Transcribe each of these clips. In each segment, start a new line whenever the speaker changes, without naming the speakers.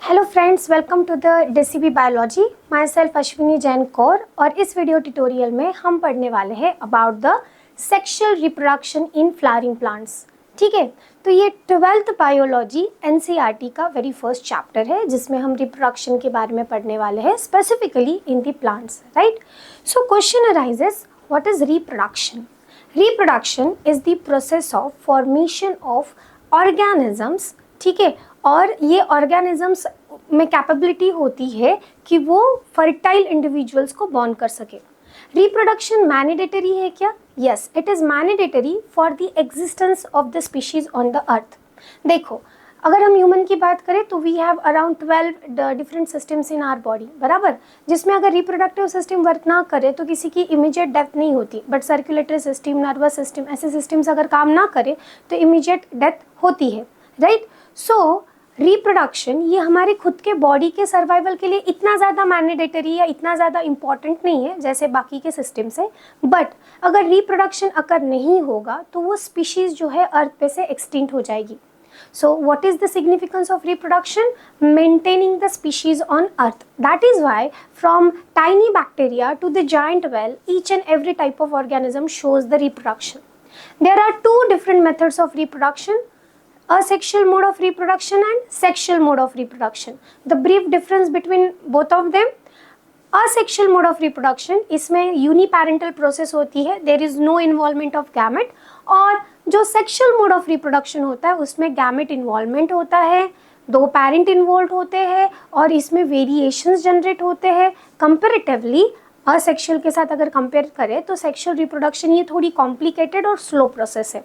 Hello friends, welcome to the DCB biology. Myself Ashwini Jain Kaur. और इस video tutorial में हम पढ़ने वाले हैं about the sexual reproduction in flowering plants. ठीक है, तो ये 12th बायोलॉजी NCERT का वेरी फर्स्ट चैप्टर है जिसमें हम रिप्रोडक्शन के बारे में पढ़ने वाले हैं, specifically in the plants, right. So question arises, what is reproduction? Reproduction is the process of formation of organisms, ठीक है। और ये ऑर्गेनिजम्स में कैपेबिलिटी होती है कि वो फर्टाइल इंडिविजुअल्स को बॉर्न कर सके। रिप्रोडक्शन मैंडेटरी है क्या? Yes, it is mandatory for the existence of the species on the earth. देखो, अगर हम ह्यूमन की बात करें तो we have around 12 different systems in our body, बराबर, जिसमें अगर रिप्रोडक्टिव सिस्टम वर्क ना करे तो किसी की इमीडिएट डेथ नहीं होती, but circulatory system, nervous system, ऐसे सिस्टम्स अगर काम ना करे तो इमीडिएट डेथ होती है, राइट। सो रिप्रोडक्शन ये हमारे खुद के बॉडी के सर्वाइवल के लिए इतना ज़्यादा मैंडेटरी या इतना ज़्यादा इम्पॉर्टेंट नहीं है जैसे बाकी के सिस्टम्स है, बट अगर रिप्रोडक्शन अगर नहीं होगा तो वो स्पीशीज़ जो है अर्थ पे से एक्सटिंक्ट हो जाएगी। So what is the significance of reproduction? Maintaining the species on earth. That is why from tiny bacteria to the giant whale, each and every type of organism shows the reproduction. There are two different methods of reproduction: asexual mode of reproduction and sexual mode of reproduction. The brief difference between both of them: asexual mode of reproduction, इसमें यूनिपैरेंटल process होती है, there is no involvement of gamete. और जो sexual mode of reproduction होता है उसमें gamete involvement होता है, दो पेरेंट इन्वॉल्व होते हैं और इसमें वेरिएशंस जनरेट होते हैं। कंपेरेटिवली असेक्सुअल के साथ अगर कंपेयर करें तो सेक्शुअल रिप्रोडक्शन ये थोड़ी कॉम्प्लिकेटेड और स्लो प्रोसेस है,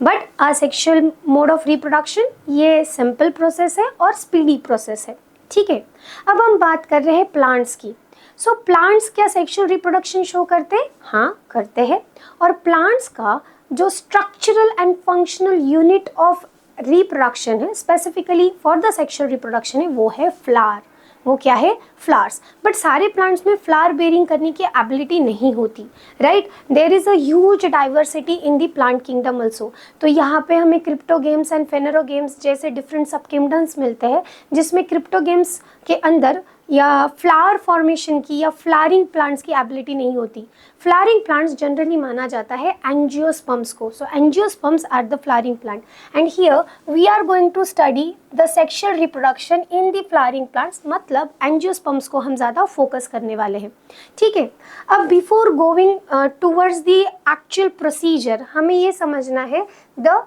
but asexual mode of reproduction ये सिंपल प्रोसेस है और स्पीडी प्रोसेस है, ठीक है। अब हम बात कर रहे हैं प्लांट्स की। सो प्लांट्स क्या सेक्शुअल रिप्रोडक्शन शो करते हैं? हाँ, करते हैं। और प्लांट्स का जो structural and functional unit of reproduction है specifically for the sexual reproduction है वो है फ्लावर। वो क्या है? फ्लावर्स। बट सारे प्लांट्स में फ्लावर बेयरिंग करने की एबिलिटी नहीं होती, right. There is a huge diversity in the plant kingdom also. तो यहाँ पे हमें क्रिप्टोगेम्स एंड फेनेरोगेम्स जैसे डिफरेंट सब किंगडम्स मिलते हैं, जिसमें क्रिप्टोगेम्स के अंदर या फ्लावर फॉर्मेशन की या फ्लावरिंग प्लांट्स की एबिलिटी नहीं होती। फ्लावरिंग प्लांट्स जनरली माना जाता है एंजियोस्पर्म्स को। So angiosperms are the flowering plant and here we are going to study the sexual reproduction in the flowering plants, मतलब एंजियोस्पर्म्स को हम ज़्यादा फोकस करने वाले हैं, ठीक है। अब before going towards the actual procedure हमें ये समझना है the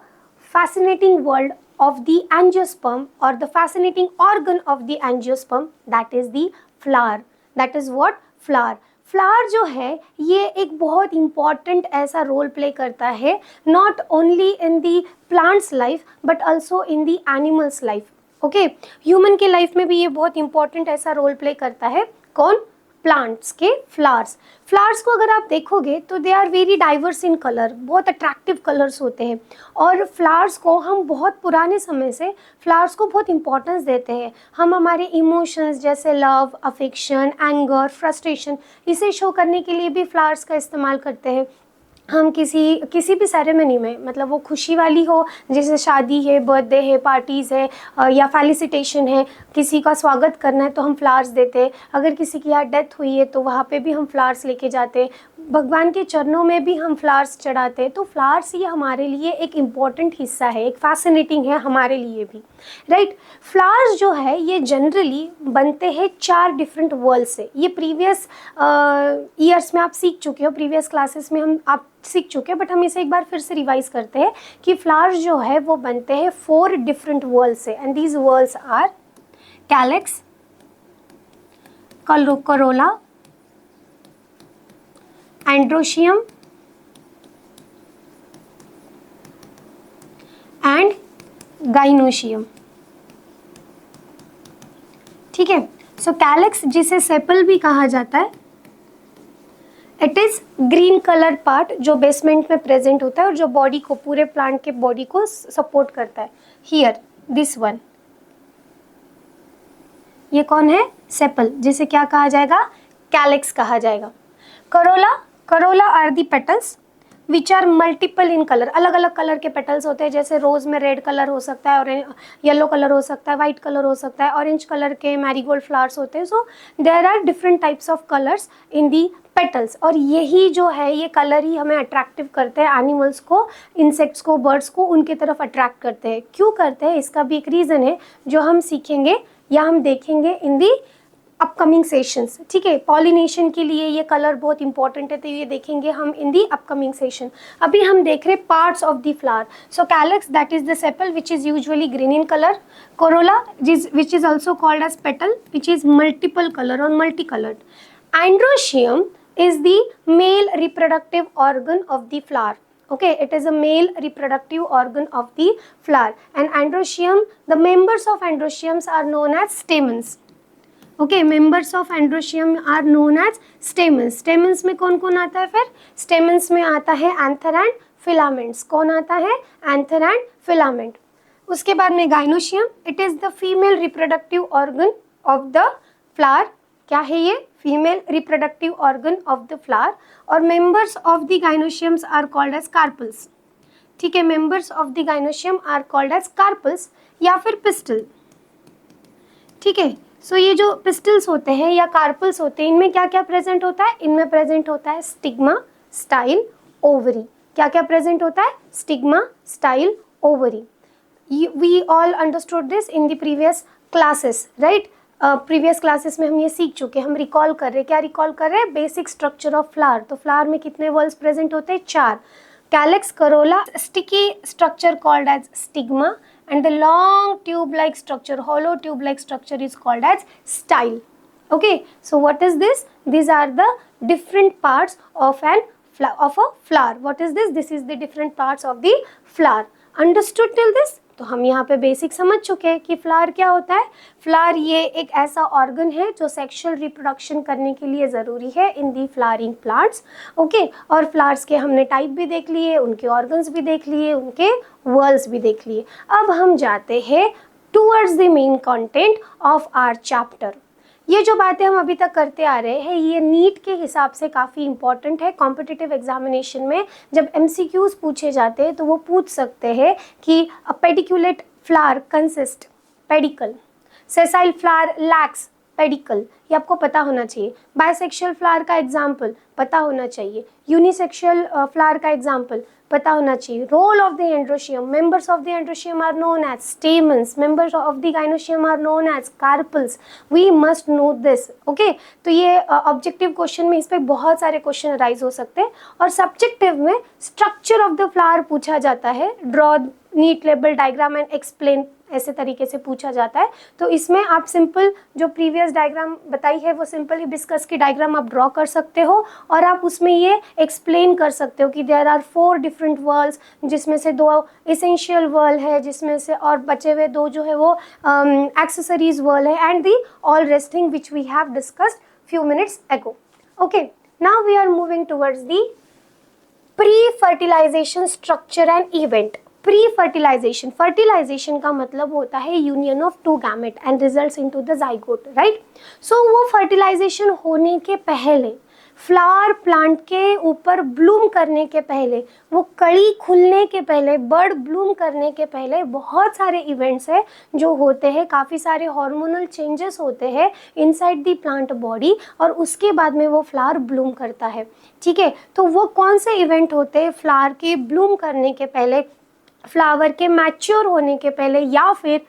fascinating world of the angiosperm or the fascinating organ of the angiosperm, that is the flower. That is what? Flower. Flower जो है ये एक बहुत इम्पॉर्टेंट ऐसा रोल प्ले करता है, not only in the plants life but also in the animals life, okay. Human के life में भी ये बहुत इंपॉर्टेंट ऐसा रोल प्ले करता है। कौन? प्लांट्स के फ्लावर्स। फ्लावर्स को अगर आप देखोगे तो they are very diverse in colour, बहुत अट्रैक्टिव कलर्स होते हैं। और फ्लावर्स को हम बहुत पुराने समय से फ्लावर्स को बहुत इंपॉर्टेंस देते हैं। हम हमारे इमोशंस जैसे लव, अफेक्शन, एंगर, फ्रस्ट्रेशन, इसे शो करने के लिए भी फ्लावर्स का इस्तेमाल करते हैं। हम किसी भी सेरेमनी में, मतलब वो खुशी वाली हो जैसे शादी है, बर्थडे है, पार्टीज़ है या फेलिसिटेशन है, किसी का स्वागत करना है तो हम फ्लावर्स देते हैं। अगर किसी की यहाँ डेथ हुई है तो वहाँ पे भी हम फ्लावर्स लेके जाते हैं। भगवान के चरणों में भी हम फ्लावर्स चढ़ाते हैं। तो फ्लावर्स ये हमारे लिए एक इम्पॉर्टेंट हिस्सा है, एक फैसिनेटिंग है हमारे लिए भी, राइट। फ्लावर्स जो है ये जनरली बनते हैं 4 डिफरेंट वर्ल्ड से। ये प्रीवियस ईयर्स में आप सीख चुके हो, प्रीवियस क्लासेस में आप सीख चुके हैं, बट हम इसे एक बार फिर से रिवाइज करते हैं कि फ्लावर्स जो है वो बनते हैं 4 डिफरेंट वर्ल्ड से, and these whorls are calyx, corolla, androecium and gynoecium, ठीक है। सो कैलेक्स जिसे सेपल भी कहा जाता है, it is green colour part जो बेसमेंट में प्रेजेंट होता है और जो बॉडी को, पूरे प्लांट के बॉडी को सपोर्ट करता है। हियर दिस वन, ये कौन है? सेपल, जिसे क्या कहा जाएगा? कैलेक्स कहा जाएगा। Corolla, corolla are the petals which are multiple in colour, अलग अलग कलर के पेटल्स होते हैं, जैसे रोज में रेड कलर हो सकता है और येलो कलर हो सकता है, वाइट कलर हो सकता है, ऑरेंज कलर के मैरीगोल्ड फ्लावर्स होते हैं. So there are different types of colours in the petals. और यही जो है ये कलर ही हमें अट्रैक्टिव करते हैं, एनिमल्स को, इंसेक्ट्स को, बर्ड्स को उनके तरफ अट्रैक्ट करते हैं. क्यों करते हैं इसका भी एक रीज़न है जो हम सीखेंगे या हम देखेंगे इन दी अपकमिंग सेशंस. ठीक है, पॉलिनेशन के लिए ये कलर बहुत इंपॉर्टेंट है, तो ये देखेंगे हम इन दी अपकमिंग सेशन. अभी हम देख रहे parts of the flower. So calyx, that is the sepal which is usually green in colour. Corolla which is also called as petal which is multiple colour और multi coloured. Androecium is the male reproductive organ of the flower. Okay, it is a male reproductive organ of the flower. And androecium, the members of androeciums are known as stamens. Okay, members of androecium are known as stamens. Stamens में कौन कौन आता है फिर? Stamens में आता है anther and filaments. कौन आता है? Anther and filament. उसके बाद में gynoecium, it is the female reproductive organ of the flower. क्या है ये? Female reproductive organ of the flower. और members of the gynoeciums are called as carpels. ठीक है, members of the gynoecium are called as carpels या फिर pistol. ठीक है, सो ये जो पिस्टल्स होते हैं या कार्पल्स होते हैं, इनमें क्या क्या प्रेजेंट होता है? इनमें प्रेजेंट होता है स्टिग्मा, स्टाइल, ओवरी. क्या क्या प्रेजेंट होता है? Stigma, style, ovary. We all understood this in the previous classes, right? Previous classes में हम ये सीख चुके हैं. हम रिकॉल कर रहे हैं. क्या रिकॉल कर रहे हैं? Basic structure of flower. तो फ्लावर में कितने वॉल्स प्रेजेंट होते हैं? 4. Calyx, corolla, sticky structure called as stigma, and the long tube like structure, hollow tube like structure is called as style. Okay, so what is this? These are the different parts of a flower. What is this? This is the different parts of the flower. Understood till this? तो हम यहाँ पे basic समझ चुके हैं कि flower क्या होता है. फ्लावर ये एक ऐसा ऑर्गन है जो सेक्सुअल रिप्रोडक्शन करने के लिए ज़रूरी है in the flowering plants. Okay, और फ्लावर्स के हमने टाइप भी देख लिए, उनके ऑर्गन्स भी देख लिए, उनके वर्ल्स भी देख लिए. अब हम जाते हैं towards the main content of our chapter. ये जो बातें हम अभी तक करते आ रहे हैं ये नीट के हिसाब से काफ़ी इंपॉर्टेंट है. कॉम्पिटिटिव एग्जामिनेशन में जब MCQs पूछे जाते हैं तो वो पूछ सकते हैं कि a pedicellate flower consist pedicel, sessile flower lacks pedicel, ये आपको पता होना चाहिए. बायसेक्सुअल फ्लावर का एग्जाम्पल पता होना चाहिए. यूनिसेक्सुअल फ्लावर का एग्जाम्पल पता होना चाहिए. Role of the androecium, members of the androecium are known as stamens, members of the gynoecium are known as carpels. We must know this. Okay, तो ये ऑब्जेक्टिव क्वेश्चन में इस पर बहुत सारे क्वेश्चन राइज हो सकते हैं. और सब्जेक्टिव में स्ट्रक्चर ऑफ द फ्लावर पूछा जाता है. Draw NEET label diagram and explain, ऐसे तरीके से पूछा जाता है. तो इसमें आप सिंपल जो प्रीवियस डायग्राम बताई है वो सिंपल हिबिस्कस की डायग्राम आप ड्रॉ कर सकते हो और आप उसमें ये एक्सप्लेन कर सकते हो कि देयर आर 4 डिफरेंट वर्ल्स, जिसमें से 2 एसेंशियल वर्ल्ड है, जिसमें से और बचे हुए 2 जो है वो एक्सेसरीज वर्ल्ड है, and the all resting which we have discussed few minutes ago. Okay, now we are moving towards the pre fertilization structure and event. Pre fertilization, fertilization का मतलब होता है union of 2 gamete and results into the zygote, right? So वो fertilization होने के पहले, flower plant के ऊपर ब्लूम करने के पहले, वो कड़ी खुलने के पहले, बर्ड ब्लूम करने के पहले बहुत सारे इवेंट्स हैं जो होते हैं. काफ़ी सारे हार्मोनल चेंजेस होते हैं इनसाइड द प्लांट बॉडी और उसके बाद में वो फ्लावर ब्लूम करता है. ठीक है, तो वो कौन से इवेंट होते हैं फ्लावर के ब्लूम करने के पहले, फ्लावर के मैच्योर होने के पहले, या फिर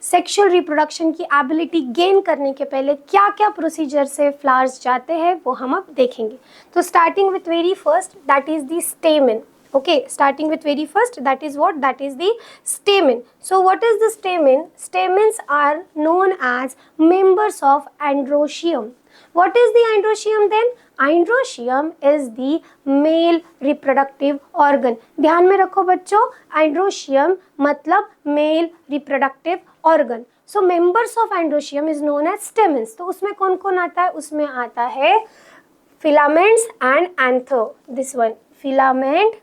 सेक्सुअल रिप्रोडक्शन की एबिलिटी गेन करने के पहले क्या क्या प्रोसीजर से फ्लावर्स जाते हैं वो हम अब देखेंगे. तो starting with very first, that is the स्टेमन. Okay, starting with very first, that is what? That is the stamen. So what is the stamen? Stamens are known as members of androecium. What is the androecium then? Androecium is the male reproductive organ. ध्यान में रखो बच्चों, androecium मतलब male reproductive organ. So members of androecium is known as stamens. तो उसमें कौन कौन आता है? उसमें आता है filaments and anther. This one, filament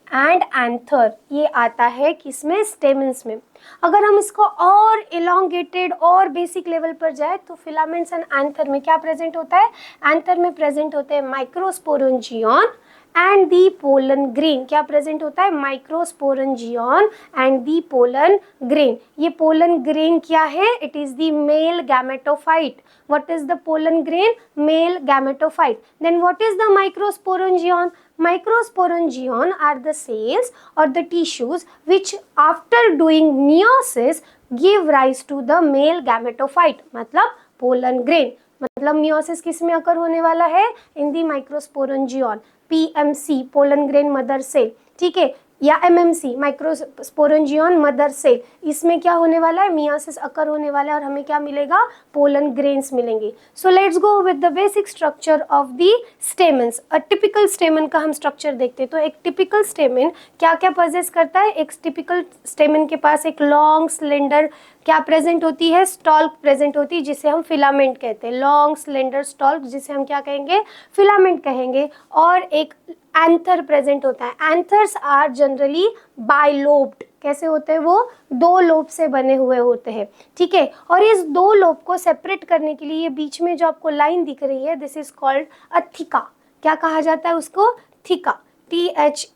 and anther, ये आता है किसमें? स्टेमन्स में. अगर हम इसको और इलोंगेटेड और बेसिक लेवल पर जाए तो फिलामेंट्स एंड एंथर में क्या प्रेजेंट होता है? एंथर में प्रेजेंट होते हैं माइक्रोस्पोरेंजियन एंड दी पोलन ग्रेन। क्या प्रेजेंट होता है? माइक्रोस्पोरेंजियन एंड दी पोलन ग्रेन। ये पोलन ग्रेन क्या है? It is the male gametophyte. what is the pollen grain? Male gametophyte. Then what is the microsporangion? Microsporangion are the cells or the tissues which after doing meiosis give rise to the male gametophyte, मतलब pollen grain। मतलब meiosis किस में occur होने वाला है? In the microsporangium, PMC pollen grain mother cell, ठीक है, या एमएमसी माइक्रोस्पोरेंजियन मदर सेल। इसमें क्या होने वाला है? मियोसिस अकर होने वाला है और हमें क्या मिलेगा? पोलन ग्रेन्स मिलेंगे। So let's go with the basic structure of the stamens. A typical स्टेमन का हम स्ट्रक्चर देखते हैं। तो एक टिपिकल स्टेमन क्या क्या पजेस करता है? एक टिपिकल स्टेमन के पास एक लॉन्ग स्लेंडर क्या प्रेजेंट होती है? स्टॉल्क प्रेजेंट होती है, जिसे हम फिलामेंट कहते हैं। लॉन्ग स्लेंडर स्टॉल्क, जिसे हम क्या कहेंगे? फिलामेंट कहेंगे। और एक एंथर प्रेजेंट होता है। Anthers are generally bilobed. कैसे होते हैं वो? दो लोब से बने हुए होते हैं, ठीक है। और इस दो लोब को सेपरेट करने के लिए ये बीच में जो आपको लाइन दिख रही है, दिस इज कॉल्ड अ थिका। क्या कहा जाता है उसको? थिका, THECA,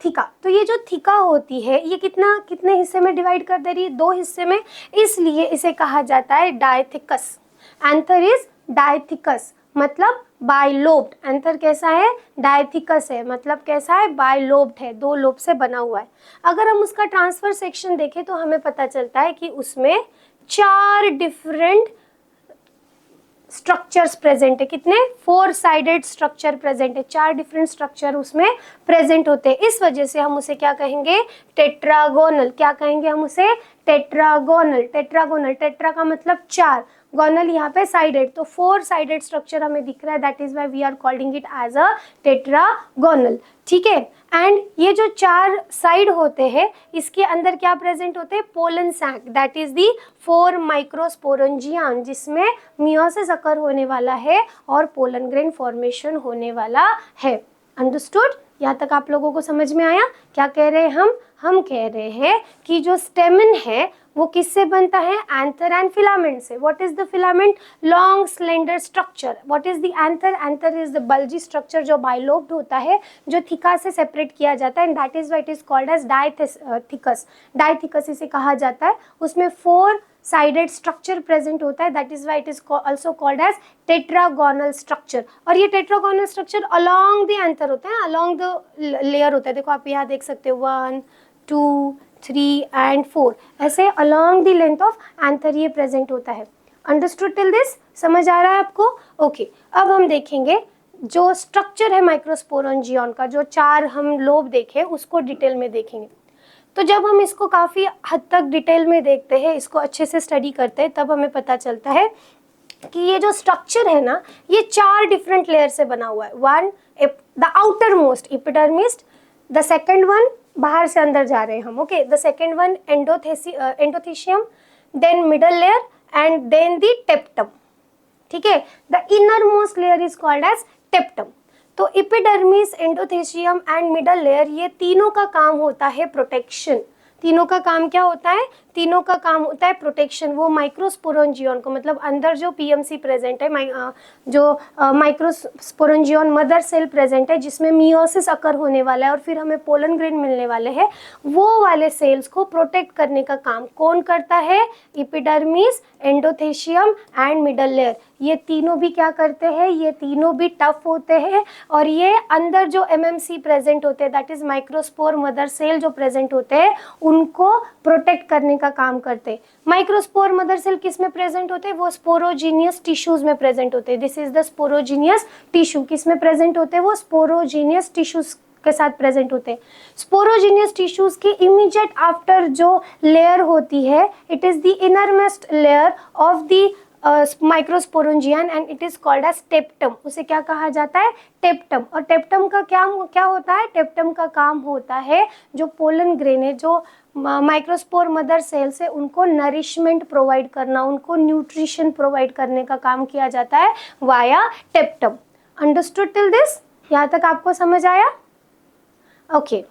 थिका। तो ये जो थिका होती है ये कितने हिस्से में डिवाइड कर दे रही है? दो हिस्से में, इसलिए इसे कहा जाता है डायथिकस। एंथर इज डायथिकस, मतलब बाइलोब्ड। एंथर कैसा है? डायथिकस है, मतलब कैसा है? बाइलोब्ड है, दो लोब से बना हुआ है। अगर हम उसका ट्रांसफर सेक्शन देखें तो हमें पता चलता है कि उसमें 4 डिफरेंट स्ट्रक्चर्स प्रेजेंट है। कितने? 4 साइडेड स्ट्रक्चर प्रेजेंट है। 4 डिफरेंट स्ट्रक्चर उसमें प्रेजेंट होते हैं। इस वजह से हम उसे क्या कहेंगे? टेट्रागोनल। क्या कहेंगे हम उसे? टेट्रागोनल। टेट्रागोनल, टेट्रा का मतलब 4, गोनल यहाँ पे साइडेड, तो 4 साइडेड स्ट्रक्चर हमें दिख रहा है। That is why we are calling it as a tetragonal, ठीक है। एंड ये जो 4 साइड होते हैं, इसके अंदर क्या प्रेजेंट होते हैं? Pollen sac, that is the 4 microsporangium, जिसमें मियोसिस अकर होने वाला है और पोलन ग्रेन फॉर्मेशन होने वाला है। अंडरस्टूड? यहाँ तक आप लोगों को समझ में आया? क्या कह रहे हैं हम कह रहे हैं कि जो स्टेमन है वो किससे बनता है? एंथर एंड फिलामेंट से। What is the filament? Long slender structure. What is the anther? Anther is the bulgy structure जो बाइलोब्ड होता है, जो थिका से सेपरेट किया जाता है, and that is why it is called as dithecous. Dithecous इसे कहा जाता है। उसमें 4 साइडेड स्ट्रक्चर प्रेजेंट होता है, that is why it is also called as tetragonal structure. और ये tetragonal structure along the anther होता है, अलोंग द लेयर होता है। देखो आप यहाँ देख सकते हो 1 2 3 एंड 4, ऐसे along the length of anther ये प्रेजेंट होता है। Understood till this? समझ आ रहा है आपको? ओके, अब हम देखेंगे जो स्ट्रक्चर है माइक्रोस्पोरेंजियन का, जो 4 हम लोब देखे उसको डिटेल में देखेंगे। तो जब हम इसको काफ़ी हद तक डिटेल में देखते हैं, इसको अच्छे से स्टडी करते हैं, तब हमें पता चलता है कि ये जो स्ट्रक्चर है ना, ये 4 डिफरेंट लेयर से बना हुआ है। 1 the outer most epidermis, the second one बाहर से अंदर जा रहे हैं हम, okay, the second one endothecium, then middle layer and then the tapetum, ठीक है। The inner most layer is called as tapetum. तो epidermis, endothecium and middle layer, ये तीनों का काम होता है प्रोटेक्शन। तीनों का काम क्या होता है? तीनों का काम होता है प्रोटेक्शन। वो माइक्रोस्पोरेंजियन को, मतलब अंदर जो पीएमसी प्रेजेंट है, जो माइक्रोस्पोरेंजियन मदर सेल प्रेजेंट है, जिसमें मियोसिस अकर होने वाला है और फिर हमें पोलन ग्रेन मिलने वाले हैं, वो वाले सेल्स को प्रोटेक्ट करने का काम कौन करता है? Epidermis, endothecium and middle layer. ये तीनों भी क्या करते हैं? ये तीनों भी टफ होते हैं और ये अंदर जो एमएमसी प्रेजेंट होते हैं, that is microspore mother cell जो प्रेजेंट होते हैं, उनको प्रोटेक्ट करने का काम करते हैं। माइक्रोस्पोर मदर सेल किस में प्रेजेंट होते हैं? वो स्पोरोजीनियस टिश्यूज में प्रेजेंट होते हैं। This is the sporogenous tissue. किस में प्रेजेंट होते हैं? वो स्पोरोजीनियस टिश्यूज के साथ प्रेजेंट होते हैं। स्पोरोजीनियस टिश्यूज के इमीडिएट आफ्टर जो लेयर होती है, it is the innermost layer of the microsporangium and it is called as tapetum. उसे क्या कहा जाता है? टेप्टम। और टेप्टम का क्या होता है? टेप्टम का काम होता है जो पोलन ग्रेन है, जो माइक्रोस्पोर मदर सेल से, उनको नरिशमेंट प्रोवाइड करना, उनको न्यूट्रिशन प्रोवाइड करने का काम किया जाता है वाया टेप्टम। Understood till this? यहाँ तक आपको समझ आया? ओके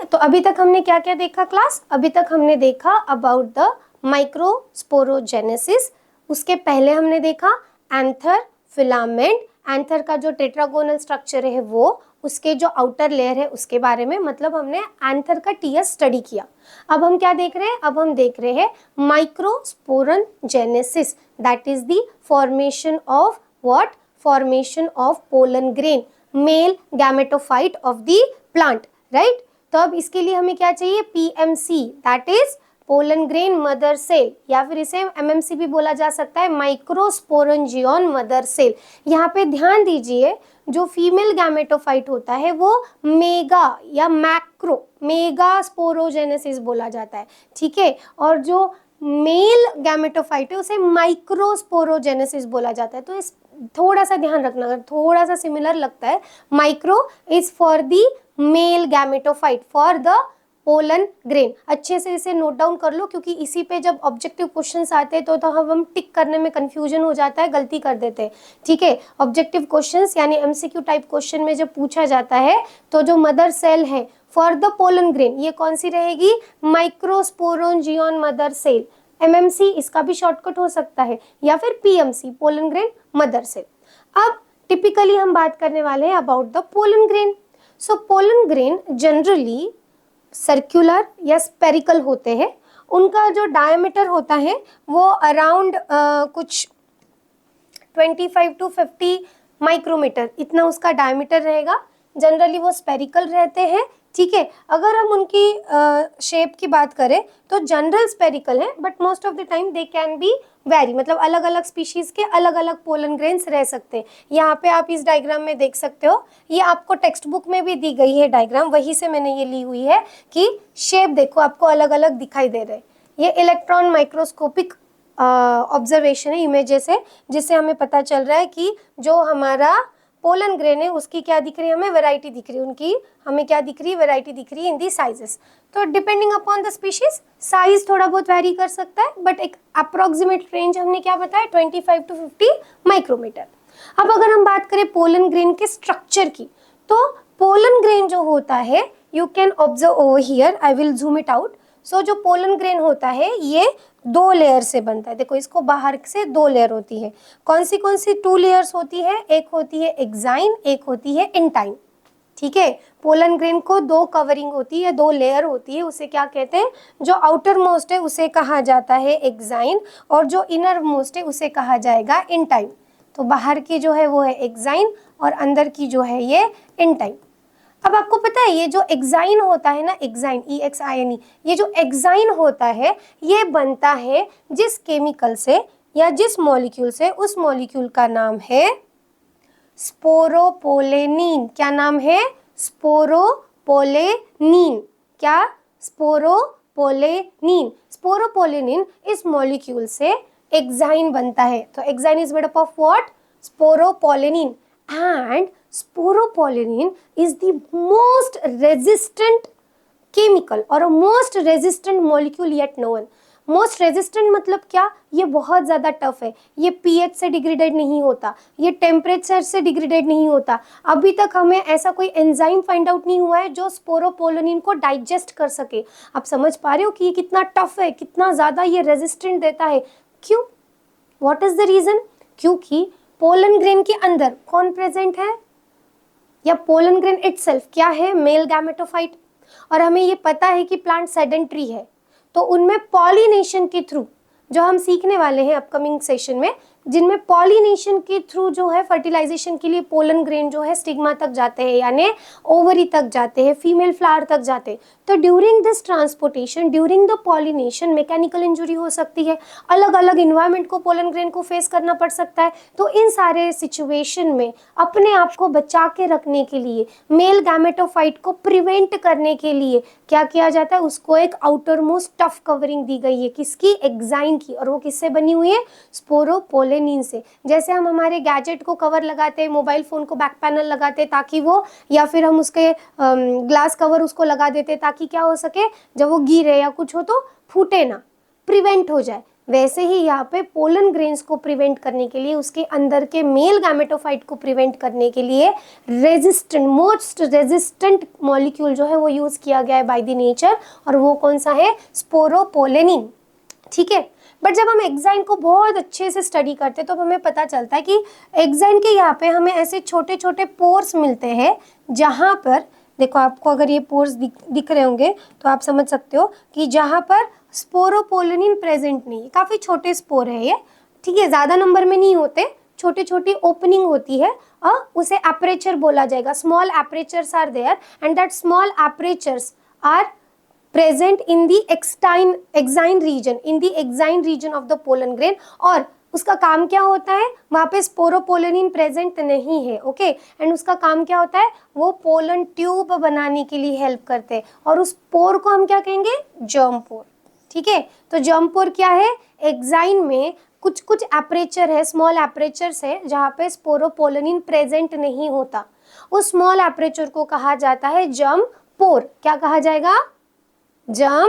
तो अभी तक हमने क्या क्या देखा क्लास? अभी तक हमने देखा अबाउट द माइक्रोस्पोरोजेनेसिस। उसके पहले हमने देखा एंथर, फिलामेंट एंथर का जो टेट्रागोनल स्ट्रक्चर है वो, उसके जो आउटर लेयर है उसके बारे में, मतलब हमने एंथर का टीएस स्टडी किया। अब हम क्या देख रहे हैं, अब हम देख रहे हैं microsporogenesis, that is the formation of what, formation of pollen grain, male gametophyte of the plant, right. तो अब इसके लिए हमें क्या चाहिए, PMC, that is pollen grain mother cell, या फिर इसे एमएमसी भी बोला जा सकता है, माइक्रोस्पोरेंजियन मदर सेल। यहाँ पे ध्यान दीजिए, जो फीमेल गैमेटोफाइट होता है वो मेगा या मैक्रो, मेगा स्पोरोजेनेसिस बोला जाता है, ठीक है, और जो मेल गैमेटोफाइट है उसे माइक्रोस्पोरोजेनेसिस बोला जाता है। तो इस थोड़ा सा ध्यान रखना, अगर थोड़ा सा सिमिलर लगता है, micro is for the male gametophyte, for the pollen grain. अच्छे से इसे नोट डाउन कर लो, क्योंकि इसी पे जब ऑब्जेक्टिव क्वेश्चंस आते हैं तो हम टिक करने में कंफ्यूजन हो जाता है, गलती कर देते हैं, ठीक है। ऑब्जेक्टिव क्वेश्चंस यानी एमसीक्यू टाइप क्वेश्चन में जब पूछा जाता है तो जो मदर सेल है फॉर द पोलन ग्रेन, ये कौन सी रहेगी, माइक्रोस्पोरेंजियन मदर सेल। एमएमसी इसका भी शॉर्टकट हो सकता है, या फिर PMC, pollen grain mother cell. अब टिपिकली हम बात करने वाले हैं about the pollen grain. So pollen grain generally circular या स्पेरिकल होते हैं। उनका जो डायमीटर होता है वो अराउंड कुछ 25 to 50 माइक्रोमीटर, इतना उसका डायमीटर रहेगा। जनरली वो स्पेरिकल रहते हैं, ठीक है। अगर हम उनकी शेप की बात करें तो जनरल स्पेरिकल है, but most of the time they can be very, मतलब अलग अलग स्पीशीज के अलग अलग पोलन ग्रेन्स रह सकते हैं। यहाँ पे आप इस डायग्राम में देख सकते हो, ये आपको टेक्स्ट बुक में भी दी गई है डायग्राम, वहीं से मैंने ये ली हुई है कि शेप देखो आपको अलग अलग दिखाई दे रहे हैं। ये इलेक्ट्रॉन माइक्रोस्कोपिक ऑब्जर्वेशन है, इमेजेस है, जिससे हमें पता चल रहा है कि जो हमारा पोलन ग्रेन है उसकी क्या दिख रही है, हमें वैरायटी दिख रही है, उनकी हमें क्या दिख रही है, वैरायटी दिख रही है इन दी साइजेस। तो depending upon the species size थोड़ा बहुत वैरी कर सकता है, बट एक अप्रोक्सीमेट रेंज हमने क्या बताया, 25 to 50 माइक्रोमीटर। अब अगर हम बात करें पोलन ग्रेन के स्ट्रक्चर की, तो पोलन ग्रेन जो होता है, you can observe over here, I will zoom it out. So जो पोलन ग्रेन होता है ये 2 लेयर से बनता है। देखो इसको बाहर से 2 लेयर होती है। कौन सी 2 लेयर्स होती है, एक होती है एक्साइन, एक होती है इंटाइन, ठीक है। पोलन ग्रेन को 2 कवरिंग होती है, 2 लेयर होती है, उसे क्या कहते हैं, जो आउटर मोस्ट है उसे कहा जाता है एक्साइन, और जो इनर मोस्ट है उसे कहा जाएगा इंटाइन। तो बाहर की जो है वो है एक्साइन और अंदर की जो है ये इंटाइन। अब आपको पता है ये जो एक्साइन होता है ना, एक्साइन EXINE, ये जो एक्साइन होता है ये बनता है जिस केमिकल से या जिस मॉलिक्यूल से, उस मॉलिक्यूल का नाम है स्पोरोपोलेनिन। क्या नाम है, स्पोरोपोलेनिन। क्या, स्पोरोपोलेनिन। स्पोरोपोलेनिन इस मॉलिक्यूल से एक्साइन बनता है। तो exine is made up of what, sporopollenin, and sporopollenin is the most resistant chemical or a most resistant molecule yet known। Most resistant मतलब क्या, ये बहुत ज़्यादा टफ है, ये pH से डिग्रेडेड नहीं होता, ये टेम्परेचर से डिग्रेडेड नहीं होता। अभी तक हमें ऐसा कोई एंजाइम फाइंड आउट नहीं हुआ है जो स्पोरोपोलेनिन को डाइजेस्ट कर सके। आप समझ पा रहे हो कि ये कितना टफ है, कितना ज़्यादा ये रेजिस्टेंट देता है। क्यों, व्हाट इज द रीज़न, क्योंकि पोलन ग्रेन के अंदर कौन प्रेजेंट है, या पोलन ग्रेन इटसेल्फ क्या है, मेल गैमेटोफाइट। और हमें ये पता है कि प्लांट सेडेंट्री है, तो उनमें पॉलिनेशन के थ्रू, जो हम सीखने वाले हैं अपकमिंग सेशन में, जिनमें पॉलिनेशन के थ्रू जो है फर्टिलाइजेशन के लिए पोलन ग्रेन जो है स्टिग्मा तक जाते हैं, यानी ओवरी तक जाते हैं, फीमेल फ्लावर तक जाते हैं। तो during this transportation, during the pollination mechanical injury हो सकती है, अलग अलग इन्वायरमेंट को पोलन ग्रेन को फेस करना पड़ सकता है। तो इन सारे सिचुएशन में अपने आप को बचा के रखने के लिए, मेल गैमेटोफाइट को प्रिवेंट करने के लिए क्या किया जाता है, उसको एक आउटर मोस्ट टफ कवरिंग दी गई है, किसकी, एक्साइन की, और वो किससे बनी हुई है, स्पोरोपोलेनिन से। जैसे हम हमारे गैजेट को कवर लगाते हैं, मोबाइल फोन को बैक पैनल लगाते हैं ताकि वो, या फिर हम उसके ग्लास कवर उसको लगा देते हैं ताकि क्या हो सके, जब वो गिरे या कुछ हो तो फूटे ना, प्रिवेंट हो जाए। वैसे ही यहाँ पे पोलन ग्रेन्स को प्रिवेंट करने के लिए, उसके अंदर के मेल गैमेटोफाइट को प्रिवेंट करने के लिए रेजिस्टेंट, मोस्ट रेजिस्टेंट मॉलिक्यूल जो है वो यूज किया गया है बाय द नेचर, और वो कौन सा है, स्पोरोपोलेनिन। ठीक है। बट जब हम एक्साइन को बहुत अच्छे से स्टडी करते हैं तो हमें पता चलता है कि एक्साइन के यहाँ पे हमें ऐसे छोटे छोटे पोर्स मिलते हैं जहाँ पर, देखो आपको अगर ये पोर्स दिख रहे होंगे तो आप समझ सकते हो कि जहाँ पर स्पोरोपोलिन प्रेजेंट नहीं है, काफ़ी छोटे स्पोर है ये, ठीक है, ज़्यादा नंबर में नहीं होते, छोटी छोटी ओपनिंग होती है और उसे एपरेचर बोला जाएगा। Small apertures are there and that small apertures are present in the exine region of the pollen grain। और उसका काम क्या होता है, वहाँ पे स्पोरोपोलिन प्रेजेंट नहीं है, ओके, एंड उसका काम क्या होता है, वो पोलन ट्यूब बनाने के लिए हेल्प करते हैं और उस पोर को हम क्या कहेंगे, जर्म पोर। ठीक है, तो जर्म पोर क्या है, एक्साइन में कुछ कुछ एपरेचर है, स्मॉल एपरेचर्स है जहाँ पे स्पोरोपोलिन प्रेजेंट नहीं होता, उस स्मॉल एपरेचर को कहा जाता है जर्म पोर। क्या कहा जाएगा, जर्म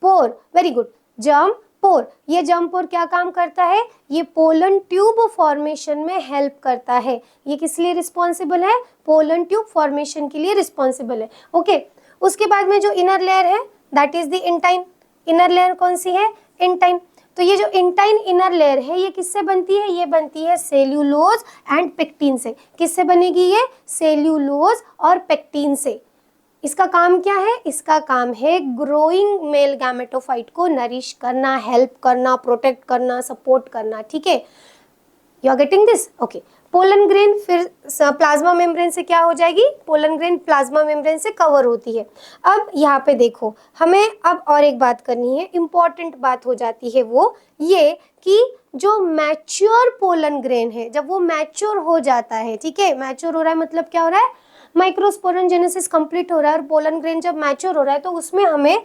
पोर। वेरी गुड, जर्म पोर। ये जर्म पोर क्या काम करता है, ये पोलन ट्यूब फॉर्मेशन में हेल्प करता है। ये किस लिए रिस्पॉन्सिबल है, पोलन ट्यूब फॉर्मेशन के लिए रिस्पॉन्सिबल है, ओके। उसके बाद में जो इनर लेयर है that is the intine. Inner layer कौन सी है, इंटाइन। तो ये जो इंटाइन इनर लेयर है ये किससे बनती है, ये बनती है सेल्यूलोज एंड पेक्टिन से। किससे बनेगी ये, सेल्यूलोज और पेक्टिन से। इसका काम क्या है, इसका काम है ग्रोइंग मेल गैमेटोफाइट को नरिश करना, हेल्प करना, प्रोटेक्ट करना, सपोर्ट करना। ठीक है, you are getting this, okay. Pollen grain फिर प्लाज्मा मेम्ब्रेन से क्या हो जाएगी, पोलन ग्रेन प्लाज्मा मेम्ब्रेन से कवर होती है। अब यहाँ पे देखो, हमें अब और एक बात करनी है, इंपॉर्टेंट बात हो जाती है वो ये कि जो मैच्योर पोलन ग्रेन है, जब वो मैच्योर हो जाता है, ठीक है, मैच्योर हो रहा है मतलब क्या हो रहा है, माइक्रोस्पोरेंजेनेसिस कंप्लीट हो रहा है और पोलन ग्रेन जब मैच्योर हो रहा है तो उसमें हमें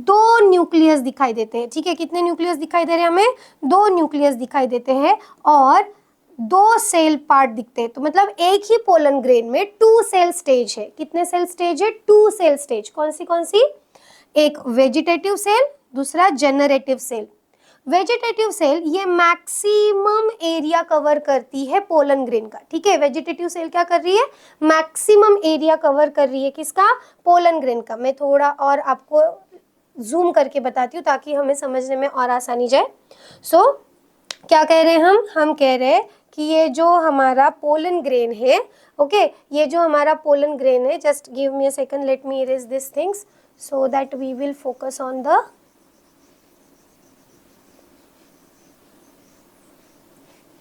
2 न्यूक्लियस दिखाई देते हैं। ठीक है, कितने न्यूक्लियस दिखाई दे रहे हैं हमें, 2 न्यूक्लियस दिखाई देते हैं और 2 सेल पार्ट दिखते हैं। तो मतलब एक ही पोलन ग्रेन में 2 सेल स्टेज है। कितने सेल स्टेज है, 2 सेल स्टेज। कौन सी, एक वेजिटेटिव सेल, दूसरा जनरेटिव सेल। वेजिटेटिव सेल ये मैक्सिमम एरिया कवर करती है पोलन ग्रेन का। ठीक है, वेजिटेटिव सेल क्या कर रही है, मैक्सिमम एरिया कवर कर रही है, किसका, पोलन ग्रेन का। मैं थोड़ा और आपको जूम करके बताती हूँ ताकि हमें समझने में और आसानी जाए। सो क्या कह रहे हैं हम कह रहे हैं कि ये जो हमारा पोलन ग्रेन है, ओके, ये जो हमारा पोलन ग्रेन है, just give me a second, let me erase this things so that we will focus on the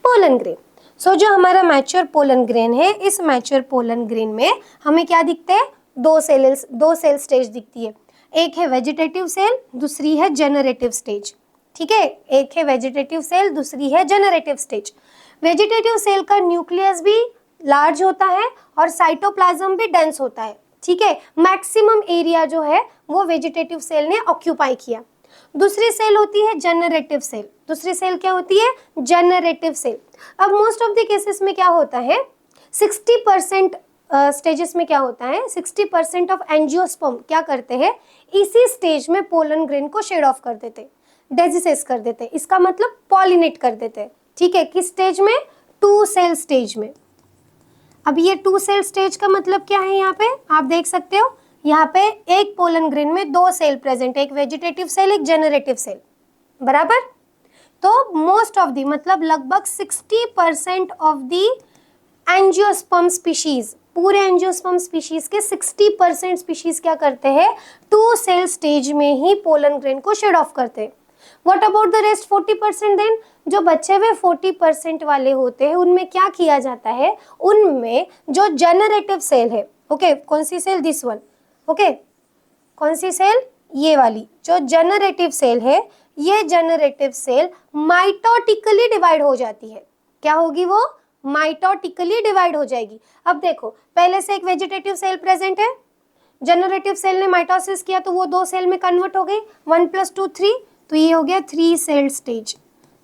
pollen grain. So जो हमारा मैच्योर पोलन ग्रेन है, इस मैच्योर पोलन ग्रेन में हमें क्या दिखते हैं, 2 सेल स्टेज दिखती है। एक है वेजिटेटिव सेल, दूसरी है जनरेटिव स्टेज। ठीक है, एक है वेजिटेटिव सेल, दूसरी है जनरेटिव स्टेज। वेजिटेटिव सेल का न्यूक्लियस भी लार्ज होता है और साइटोप्लाज्म भी डेंस होता है। ठीक है, मैक्सिमम एरिया जो है वो वेजिटेटिव सेल ने ऑक्यूपाई किया। दूसरी सेल होती है जनरेटिव सेल। दूसरी सेल क्या होती है, जनरेटिव सेल। अब मोस्ट ऑफ द केसेस में क्या होता है, 60% स्टेजेस में क्या होता है, 60% ऑफ एंजियोस्पर्म क्या करते हैं, इसी स्टेज में पोलन ग्रेन को शेड ऑफ कर देते, डेजिसेस कर देते, इसका मतलब पॉलिनेट कर देते। ठीक है, किस स्टेज में, 2 सेल स्टेज में। अब ये 2 सेल स्टेज का मतलब क्या है, यहाँ पे आप देख सकते हो, यहाँ पे एक पोलन ग्रेन में 2 सेल प्रेजेंट है, एक वेजिटेटिव सेल, एक जनरेटिव सेल, बराबर। तो मोस्ट ऑफ दी मतलब लगभग 60% ऑफ दी एंजियोस्पर्म स्पीशीज, पूरे एंजियोस्पर्म स्पीशीज के 60% स्पीशीज क्या करते हैं, 2 सेल स्टेज में ही पोलन ग्रेन को शेड ऑफ करते हैं। What about the rest 40% then, जो बचे हुए 40% वाले होते हैं उनमें क्या किया जाता है, उनमें जो जनरेटिव सेल है, ओके, कौन सी सेल, दिस वन, ओके, कौन सी सेल, ये वाली जो जनरेटिव सेल है, ये जनरेटिव सेल माइटोटिकली डिवाइड हो जाती है। क्या होगी वो, माइटोटिकली डिवाइड हो जाएगी। अब देखो, पहले से एक वेजिटेटिव सेल प्रेजेंट है, जनरेटिव सेल ने माइटोसिस किया तो वो 2 सेल में कन्वर्ट हो गई, 1 + 2 3, तो ये हो गया 3 सेल स्टेज।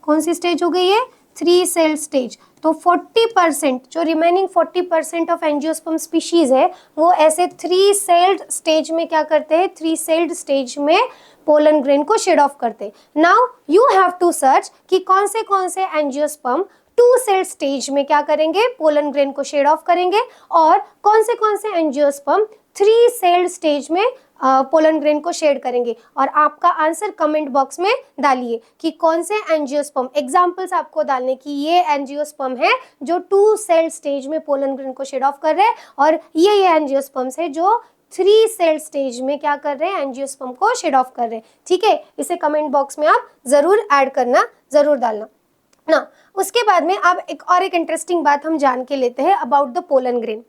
कौन सी स्टेज हो गई ये, 3 सेल स्टेज। तो 40% जो रिमेनिंग 40% ऑफ एंजियोस्पर्म स्पीशीज है वो ऐसे 3 सेल्ड स्टेज में क्या करते हैं, 3 सेल्ड स्टेज में पोलन ग्रेन को शेड ऑफ करते। Now you have to search कि कौन से एंजियोस्पर्म 2 सेल स्टेज में क्या करेंगे, पोलन ग्रेन को शेड ऑफ करेंगे और कौन से एंजियोस्पर्म 3 सेल्ड स्टेज में पोलन ग्रेन को शेड करेंगे। और आपका आंसर कमेंट बॉक्स में डालिए कि कौन से एंजियोस्पर्म, एग्जांपल्स आपको डालने की ये एंजियोस्पर्म है जो 2 सेल स्टेज में पोलन ग्रेन को शेड ऑफ कर रहे हैं, और ये एंजियोस्पर्म्स है जो 3 सेल स्टेज में क्या कर रहे हैं, एंजियोस्पर्म को शेड ऑफ कर रहे हैं। ठीक है, इसे कमेंट बॉक्स में आप जरूर ऐड करना, जरूर डालना ना। उसके बाद में अब एक इंटरेस्टिंग बात हम जान के लेते हैं अबाउट द पोलन ग्रेन।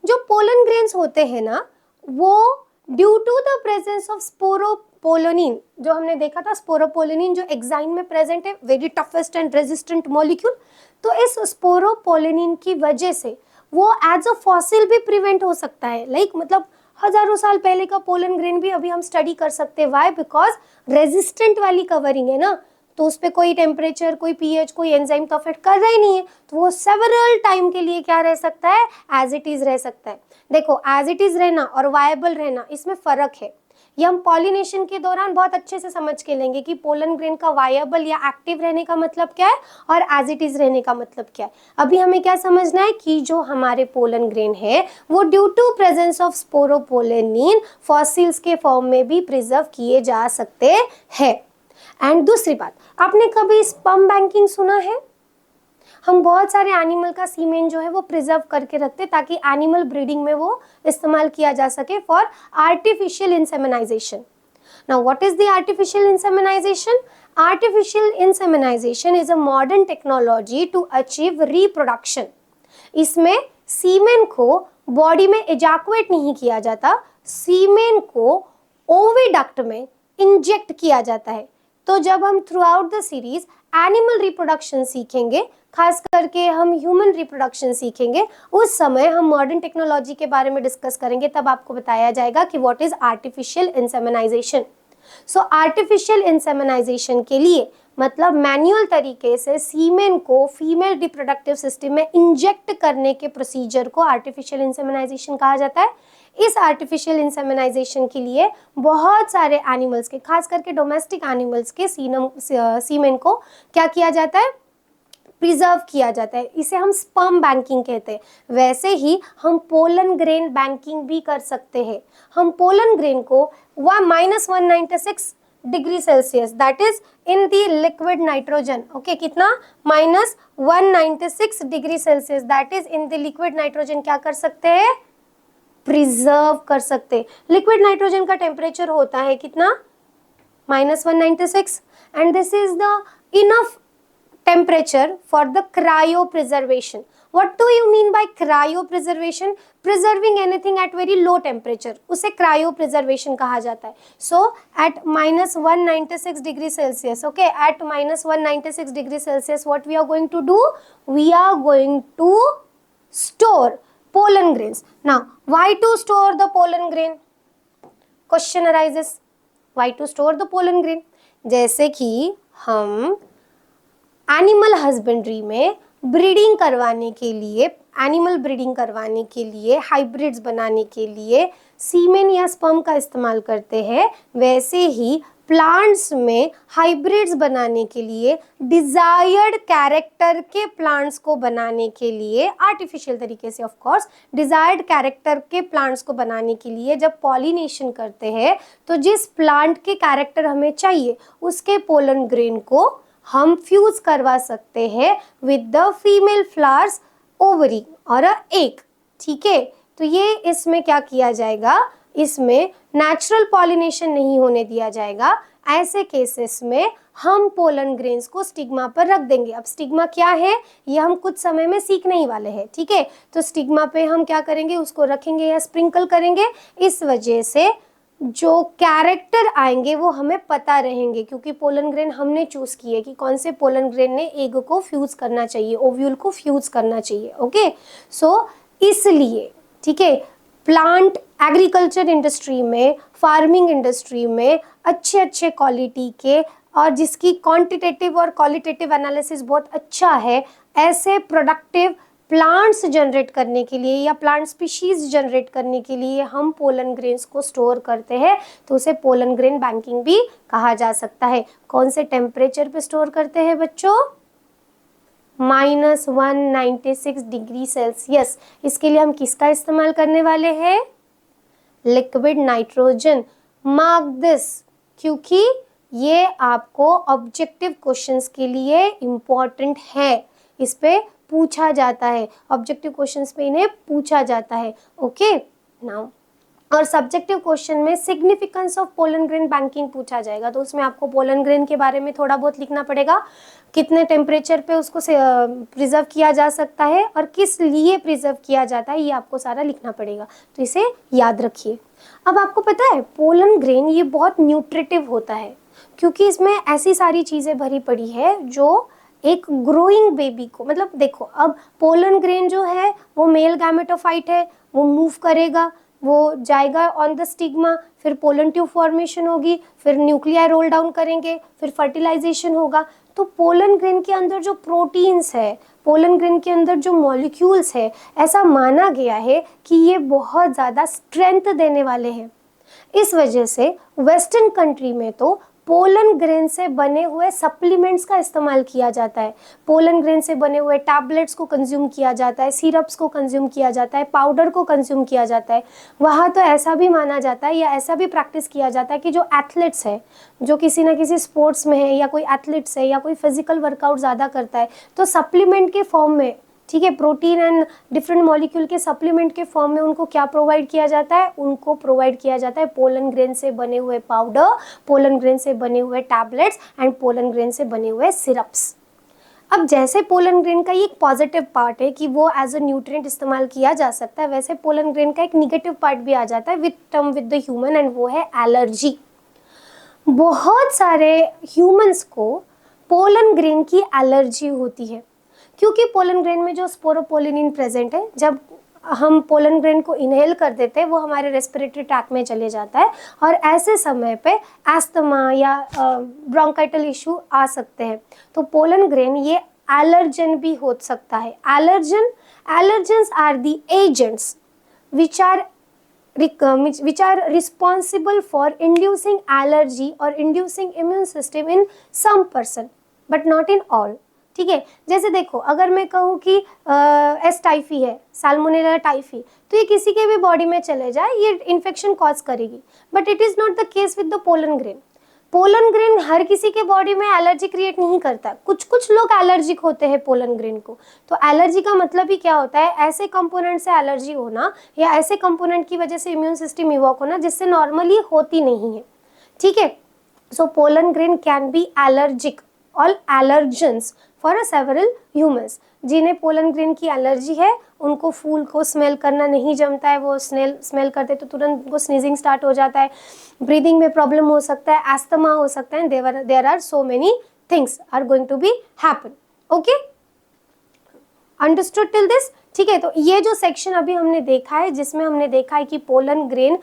जो पोलन ग्रेन्स होते हैं ना, वो due to the presence of sporopollenin, जो हमने देखा था स्पोरोपोलोनिन जो एग्जाइम में प्रेजेंट है, very toughest and resistant molecule, तो इस स्पोरोपोलोनिन की वजह से वो एज अ फॉसिल भी प्रिवेंट हो सकता है। लाइक मतलब हजारों साल पहले का पोलन ग्रेन भी अभी हम स्टडी कर सकते हैं। वाई? बिकॉज रेजिस्टेंट वाली कवरिंग है ना, तो उस पर कोई टेम्परेचर, कोई पीएच, कोई एंजाइम तो अफेक्ट कर रहा ही नहीं है, तो वो सेवरल टाइम के लिए क्या रह सकता है, एज इट इज रह सकता है। देखो, एज इट इज रहना और वायबल रहना, इसमें फर्क है। ये हम पॉलिनेशन के दौरान बहुत अच्छे से समझ के लेंगे कि पोलन ग्रेन का वायबल या एक्टिव रहने का मतलब क्या है और एज इट इज रहने का मतलब क्या है। अभी हमें क्या समझना है कि जो हमारे पोलन ग्रेन है वो due to presence of sporopollenin fossils के फॉर्म में भी प्रिजर्व किए जा सकते हैं। एंड दूसरी बात, आपने कभी स्पर्म बैंकिंग सुना है? हम बहुत सारे एनिमल का सीमेन जो है वो प्रिजर्व करके रखते ताकि एनिमल ब्रीडिंग में वो इस्तेमाल किया जा सके for artificial insemination. Now what is the artificial insemination? Artificial insemination is a modern technology to achieve reproduction. इसमें सीमेन को बॉडी में इजैकुएट नहीं किया जाता, सीमेन को ओविडक्ट में इंजेक्ट किया जाता है। तो जब हम through out the series animal reproduction सीखेंगे, खास करके हम ह्यूमन रिप्रोडक्शन सीखेंगे, उस समय हम मॉडर्न टेक्नोलॉजी के बारे में डिस्कस करेंगे, तब आपको बताया जाएगा कि what is artificial insemination. So artificial insemination के लिए मतलब मैन्युअल तरीके से सीमेन को फीमेल रिप्रोडक्टिव सिस्टम में इंजेक्ट करने के प्रोसीजर को आर्टिफिशियल इंसेमिनाइजेशन कहा जाता है। इस आर्टिफिशियल इंसेमिनाइजेशन के लिए बहुत सारे एनिमल्स के, खास करके डोमेस्टिक एनिमल्स के सीमेन को क्या किया जाता है, प्रिजर्व किया जाता है। इसे हम स्पर्म बैंकिंग कहते हैं। वैसे ही हम पोलन ग्रेन बैंकिंग भी कर सकते हैं। हम पोलन ग्रेन को -196 degree Celsius, that is in the liquid nitrogen, okay, कितना, -196 degree Celsius, that is in the liquid nitrogen, क्या कर सकते हैं, प्रिजर्व कर सकते हैं। लिक्विड नाइट्रोजन का टेम्परेचर होता है कितना, -196, and this is the enough temperature for the cryopreservation. What do you mean by cryopreservation? Preserving anything at very low temperature, उसे cryopreservation कहा जाता है। So at -196 degree Celsius, okay, at -196 degree Celsius, what we are going to do? We are going to store pollen grains. Now, why to store the pollen grain? Question arises. Why to store the pollen grain? जैसे कि हम animal husbandry में breeding करवाने के लिए, animal breeding करवाने के लिए, हाइब्रिड्स बनाने के लिए सीमेन या स्पर्म का इस्तेमाल करते हैं, वैसे ही प्लांट्स में हाइब्रिड्स बनाने के लिए, डिजायर्ड कैरेक्टर के प्लांट्स को बनाने के लिए, आर्टिफिशियल तरीके से ऑफ कोर्स, डिजायर्ड कैरेक्टर के प्लांट्स को बनाने के लिए जब पॉलिनेशन करते हैं, तो जिस प्लांट के कैरेक्टर हमें चाहिए उसके पोलन ग्रेन को हम फ्यूज करवा सकते हैं with the female flowers ovary और एग। ठीक है, तो ये इसमें क्या किया जाएगा, इसमें नेचुरल पॉलिनेशन नहीं होने दिया जाएगा। ऐसे केसेस में हम पोलन ग्रेन्स को स्टिग्मा पर रख देंगे। अब स्टिग्मा क्या है ये हम कुछ समय में सीखने ही वाले हैं। ठीक है, तो स्टिग्मा पे हम क्या करेंगे, उसको रखेंगे या स्प्रिंकल करेंगे। इस वजह से जो कैरेक्टर आएंगे वो हमें पता रहेंगे, क्योंकि पोलन ग्रेन हमने चूज किए कि कौन से पोलन ग्रेन ने एग को फ्यूज करना चाहिए, ओव्यूल को फ्यूज करना चाहिए। ओके, सो इसलिए ठीक है, प्लांट एग्रीकल्चर इंडस्ट्री में, फार्मिंग इंडस्ट्री में अच्छे अच्छे क्वालिटी के और जिसकी क्वांटिटेटिव और क्वालिटेटिव एनालिसिस बहुत अच्छा है, ऐसे प्रोडक्टिव प्लांट्स जनरेट करने के लिए या प्लांट स्पीशीज जनरेट करने के लिए हम पोलन ग्रेन्स को स्टोर करते हैं, तो उसे पोलन ग्रेन बैंकिंग भी कहा जा सकता है। कौन से टेम्परेचर पे स्टोर करते हैं बच्चों, -196 डिग्री सेल्सियस। इसके लिए हम किसका इस्तेमाल करने वाले हैं, लिक्विड नाइट्रोजन। मार्क दिस, क्योंकि ये आपको ऑब्जेक्टिव क्वेश्चंस के लिए इम्पॉर्टेंट है, इस पे पूछा जाता है, ऑब्जेक्टिव क्वेश्चंस पे इन्हें पूछा जाता है। ओके नाउ, और सब्जेक्टिव क्वेश्चन में significance of pollen grain banking पूछा जाएगा, तो उसमें आपको पोलन ग्रेन के बारे में थोड़ा बहुत लिखना पड़ेगा, कितने टेम्परेचर पे उसको प्रिजर्व किया जा सकता है और किस लिए प्रिजर्व किया जाता है, ये आपको सारा लिखना पड़ेगा, तो इसे याद रखिए। अब आपको पता है पोलन ग्रेन ये बहुत न्यूट्रिटिव होता है, क्योंकि इसमें ऐसी सारी चीज़ें भरी पड़ी है जो एक ग्रोइंग बेबी को, मतलब देखो अब पोलन ग्रेन जो है वो मेल गैमेटोफाइट है, वो मूव करेगा, वो जाएगा ऑन द स्टिग्मा, फिर पोलन ट्यूब फॉर्मेशन होगी, फिर न्यूक्लियाई रोल डाउन करेंगे, फिर फर्टिलाइजेशन होगा। तो पोलन ग्रेन के अंदर जो प्रोटीन्स है, पोलन ग्रेन के अंदर जो मॉलिक्यूल्स है, ऐसा माना गया है कि ये बहुत ज़्यादा स्ट्रेंथ देने वाले हैं। इस वजह से वेस्टर्न कंट्री में तो पोलन ग्रेन से बने हुए सप्लीमेंट्स का इस्तेमाल किया जाता है, पोलन ग्रेन से बने हुए टैबलेट्स को कंज्यूम किया जाता है, सिरप्स को कंज्यूम किया जाता है, पाउडर को कंज्यूम किया जाता है। वहाँ तो ऐसा भी माना जाता है या ऐसा भी प्रैक्टिस किया जाता है कि जो एथलीट्स है, जो किसी ना किसी स्पोर्ट्स में है या कोई एथलीट्स है या कोई फिजिकल वर्कआउट ज़्यादा करता है, तो सप्लीमेंट के फॉर्म में, ठीक है, प्रोटीन एंड डिफरेंट मॉलिक्यूल के सप्लीमेंट के फॉर्म में उनको क्या प्रोवाइड किया जाता है, उनको प्रोवाइड किया जाता है पोलन ग्रेन से बने हुए पाउडर, पोलन ग्रेन से बने हुए टैबलेट्स एंड पोलन ग्रेन से बने हुए सिरप्स। अब जैसे पोलन ग्रेन का ये एक पॉजिटिव पार्ट है कि वो एज अ न्यूट्रिएंट इस्तेमाल किया जा सकता है, वैसे पोलन ग्रेन का एक निगेटिव पार्ट भी आ जाता है with term with the human, and वो है एलर्जी। बहुत सारे ह्यूमंस को पोलन ग्रेन की एलर्जी होती है, क्योंकि पोलन ग्रेन में जो स्पोरोपोलिनिन प्रेजेंट है, जब हम पोलन ग्रेन को इनहेल कर देते हैं वो हमारे रेस्पिरेटरी ट्रैक में चले जाता है, और ऐसे समय पे एस्थमा या ब्रोंकाइटल इशू आ सकते हैं। तो पोलन ग्रेन ये एलर्जन भी हो सकता है। Allergens are the agents which are responsible for inducing allergy or inducing immune system in some person but not in all। ठीक है, जैसे देखो अगर मैं कहूँ कि एस टाइफी है, साल्मोनेला टाइफी, तो ये किसी के भी बॉडी में चले जाए ये इन्फेक्शन कॉज करेगी, but it is not the case with the pollen grain. Pollen grain हर किसी के बॉडी में एलर्जी क्रिएट नहीं करता, कुछ कुछ लोग एलर्जिक होते हैं पोलन ग्रेन को। तो एलर्जी का मतलब ही क्या होता है, ऐसे कंपोनेंट से एलर्जी होना या ऐसे कंपोनेंट की वजह से इम्यून सिस्टम इवॉक होना जिससे नॉर्मली होती नहीं है। ठीक है, सो pollen grain can be allergic और एलर्जेंस फॉर सेवरल ह्यूमंस। जिन्हें पोलन ग्रेन की एलर्जी है उनको फूल को स्मेल करना नहीं जमता है, वो स्मेल करते तो तुरंत उनको स्नीजिंग स्टार्ट हो जाता है, ब्रीदिंग में प्रॉब्लम हो सकता है, एस्थमा हो सकता है, there are so many things are going to be happen. Okay, understood till this? ठीक है, तो ये जो सेक्शन अभी हमने देखा है जिसमें हमने देखा है कि pollen grain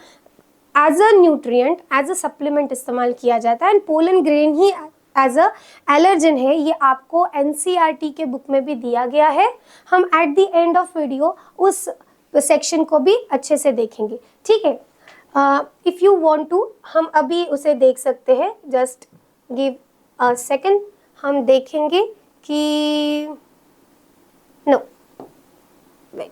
as a nutrient, as a supplement इस्तेमाल किया जाता है, एंड पोलन ग्रेन ही एज अ एलर्जन है, ये आपको एनसीईआरटी के बुक में भी दिया गया है। हम at the end of video उस सेक्शन को भी अच्छे से देखेंगे। ठीक है, इफ़ यू वांट टू हम अभी उसे देख सकते हैं, जस्ट गिव अ सेकंड, हम देखेंगे कि नो वेट,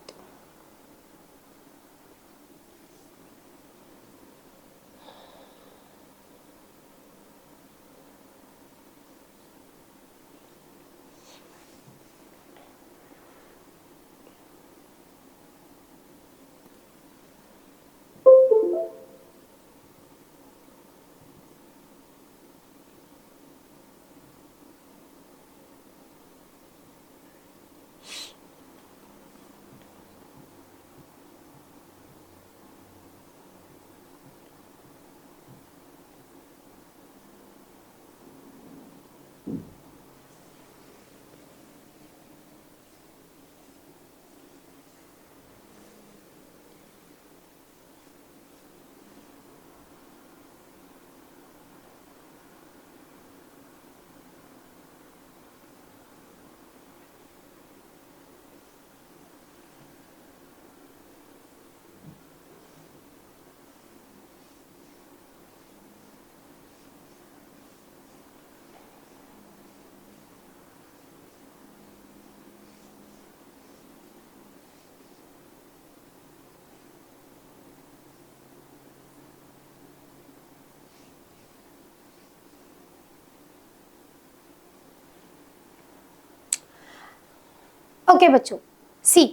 ओके बच्चों, see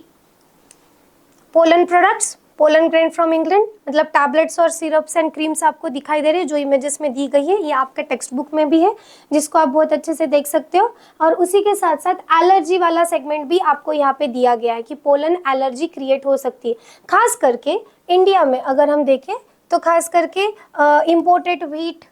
pollen products, pollen grain from England, मतलब टैबलेट्स और सिरप्स एंड क्रीम्स आपको दिखाई दे रहे हैं जो इमेजेस में दी गई है, ये आपके टेक्स्ट बुक में भी है जिसको आप बहुत अच्छे से देख सकते हो। और उसी के साथ साथ एलर्जी वाला सेगमेंट भी आपको यहाँ पे दिया गया है कि पोलन एलर्जी क्रिएट हो सकती है, खास करके इंडिया में अगर हम देखें तो खास करके इम्पोर्टेड व्हीट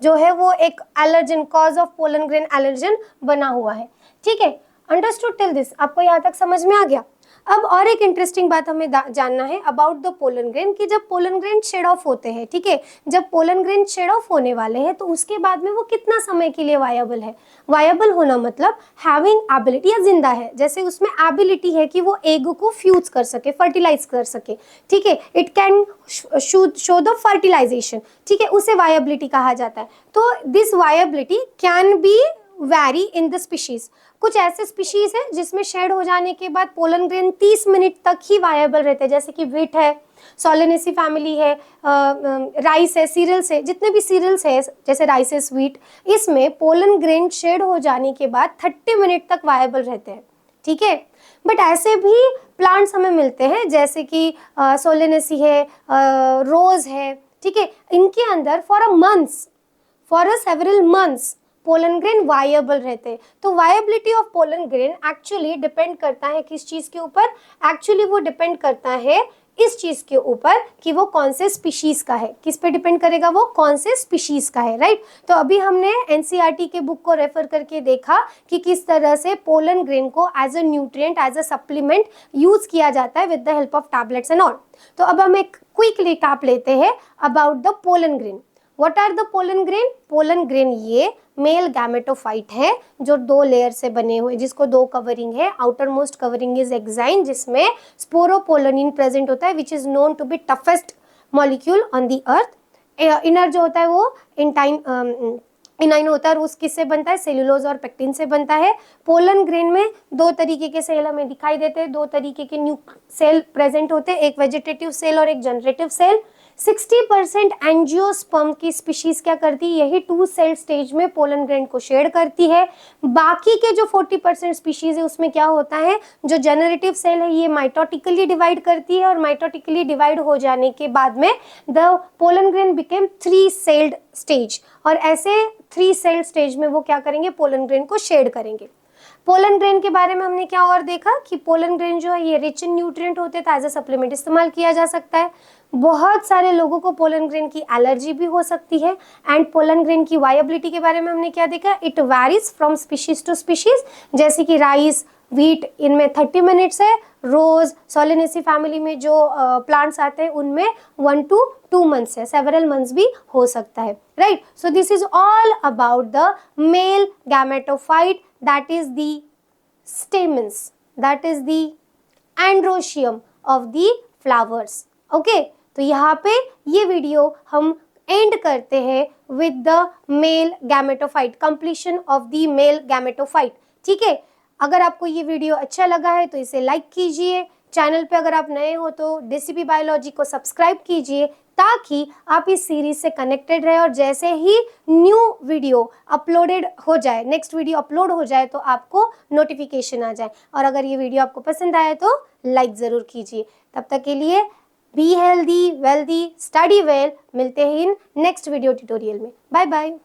जो है वो एक allergen, cause of pollen grain allergen बना हुआ है। ठीक है, अंडरस्टूड टिल दिस? आपको यहाँ तक समझ में आ गया? अब और एक इंटरेस्टिंग बात हमें जानना है अबाउट द पोलन ग्रेन कि जब पोलन ग्रेन शेड ऑफ होते हैं, ठीक है, जब पोलन ग्रेन शेड ऑफ होने वाले हैं तो उसके बाद में वो कितना समय के लिए वायबल है। वायबल होना मतलब हैविंग एबिलिटी, या जिंदा है, जैसे उसमें एबिलिटी है कि वो एग को फ्यूज कर सके, फर्टिलाइज कर सके। ठीक है, it can show the fertilization, ठीक है, उसे वायबिलिटी कहा जाता है। तो this viability can be vary in the species. कुछ ऐसे स्पीशीज है जिसमें शेड हो जाने के बाद पोलन ग्रेन 30 मिनट तक ही वायबल रहते हैं, जैसे कि व्हीट है, सोलेनेसी फैमिली है, राइस है, सीरियल्स है, जितने भी सीरियल्स है जैसे राइसेस, व्हीट, इसमें पोलन ग्रेन शेड हो जाने के बाद 30 मिनट तक वायबल रहते हैं। ठीक है, बट ऐसे भी प्लांट्स हमें मिलते हैं जैसे कि सोलेनेसी है, रोज है, ठीक है, इनके अंदर for a several months pollen grain viable रहते हैं। तो viability of pollen grain actually depend करता है किस चीज के ऊपर? एक्चुअली वो डिपेंड करता है इस चीज के ऊपर कि वो कौन से स्पीशीज का है। किस पे डिपेंड करेगा? वो कौन से स्पीशीज का है, राइट। तो अभी हमने एनसीईआरटी के बुक को रेफर करके देखा कि किस तरह से पोलन ग्रेन को as a nutrient, as a supplement use किया जाता है with the help of tablets and all. तो अब हम एक क्विक रिकैप लेते हैं about the pollen grain. What are the pollen grain? Pollen grain ये मेल गैमेटोफाइट है जो 2 लेयर से बने हुए, जिसको 2 कवरिंग है। Outermost covering is exine जिसमें स्पोरोपोलोनिन प्रेजेंट होता है which is known to be toughest molecule on the earth. Inner जो होता है वो इनाइन होता है और उस किससे बनता है? सेल्यूलोज और पेक्टिन से बनता है। पोलन ग्रेन में 2 तरीके के सेल हमें दिखाई देते हैं, 2 तरीके के सेल प्रेजेंट होते हैं, एक वेजिटेटिव सेल और एक जनरेटिव सेल। 60% एंजियोस्पर्म की स्पीशीज क्या करती है? यही 2 सेल स्टेज में पोलन ग्रेन को शेड करती है। बाकी के जो 40% स्पीशीज है उसमें क्या होता है? जो जनरेटिव सेल है ये माइटोटिकली डिवाइड करती है और माइटोटिकली डिवाइड हो जाने के बाद में the pollen grain became 3 celled stage, और ऐसे 3 सेल स्टेज में वो क्या करेंगे? पोलन ग्रेन को शेड करेंगे। पोलन ग्रेन के बारे में हमने क्या और देखा कि पोलन ग्रेन जो है ये रिच इन न्यूट्रिएंट होते हैं, तो एज अ सप्लीमेंट इस्तेमाल किया जा सकता है। बहुत सारे लोगों को पोलन ग्रेन की एलर्जी भी हो सकती है। एंड पोलन ग्रेन की वायबिलिटी के बारे में हमने क्या देखा? It varies from species to species, जैसे कि राइस, व्हीट, इनमें 30 मिनट्स है। रोज, सोलेनेसी फैमिली में जो प्लांट्स आते हैं उनमें 1 to 2 मंथ्स है, सेवरल मंथ्स भी हो सकता है, right. So this is all about the male gametophyte, that is the stamens, that is the androecium of the flowers. Okay, तो यहाँ पे ये वीडियो हम एंड करते हैं with the male gametophyte, completion of the male gametophyte. ठीक है, अगर आपको ये वीडियो अच्छा लगा है तो इसे लाइक कीजिए। चैनल पे अगर आप नए हो तो डीसीपी बायोलॉजी को सब्सक्राइब कीजिए ताकि आप इस सीरीज से कनेक्टेड रहे और जैसे ही न्यू वीडियो अपलोडेड हो जाए, नेक्स्ट वीडियो अपलोड हो जाए तो आपको नोटिफिकेशन आ जाए। और अगर ये वीडियो आपको पसंद आए तो लाइक ज़रूर कीजिए। तब तक के लिए be healthy, wealthy, study well. मिलते हैं इन नेक्स्ट वीडियो ट्यूटोरियल में। Bye bye.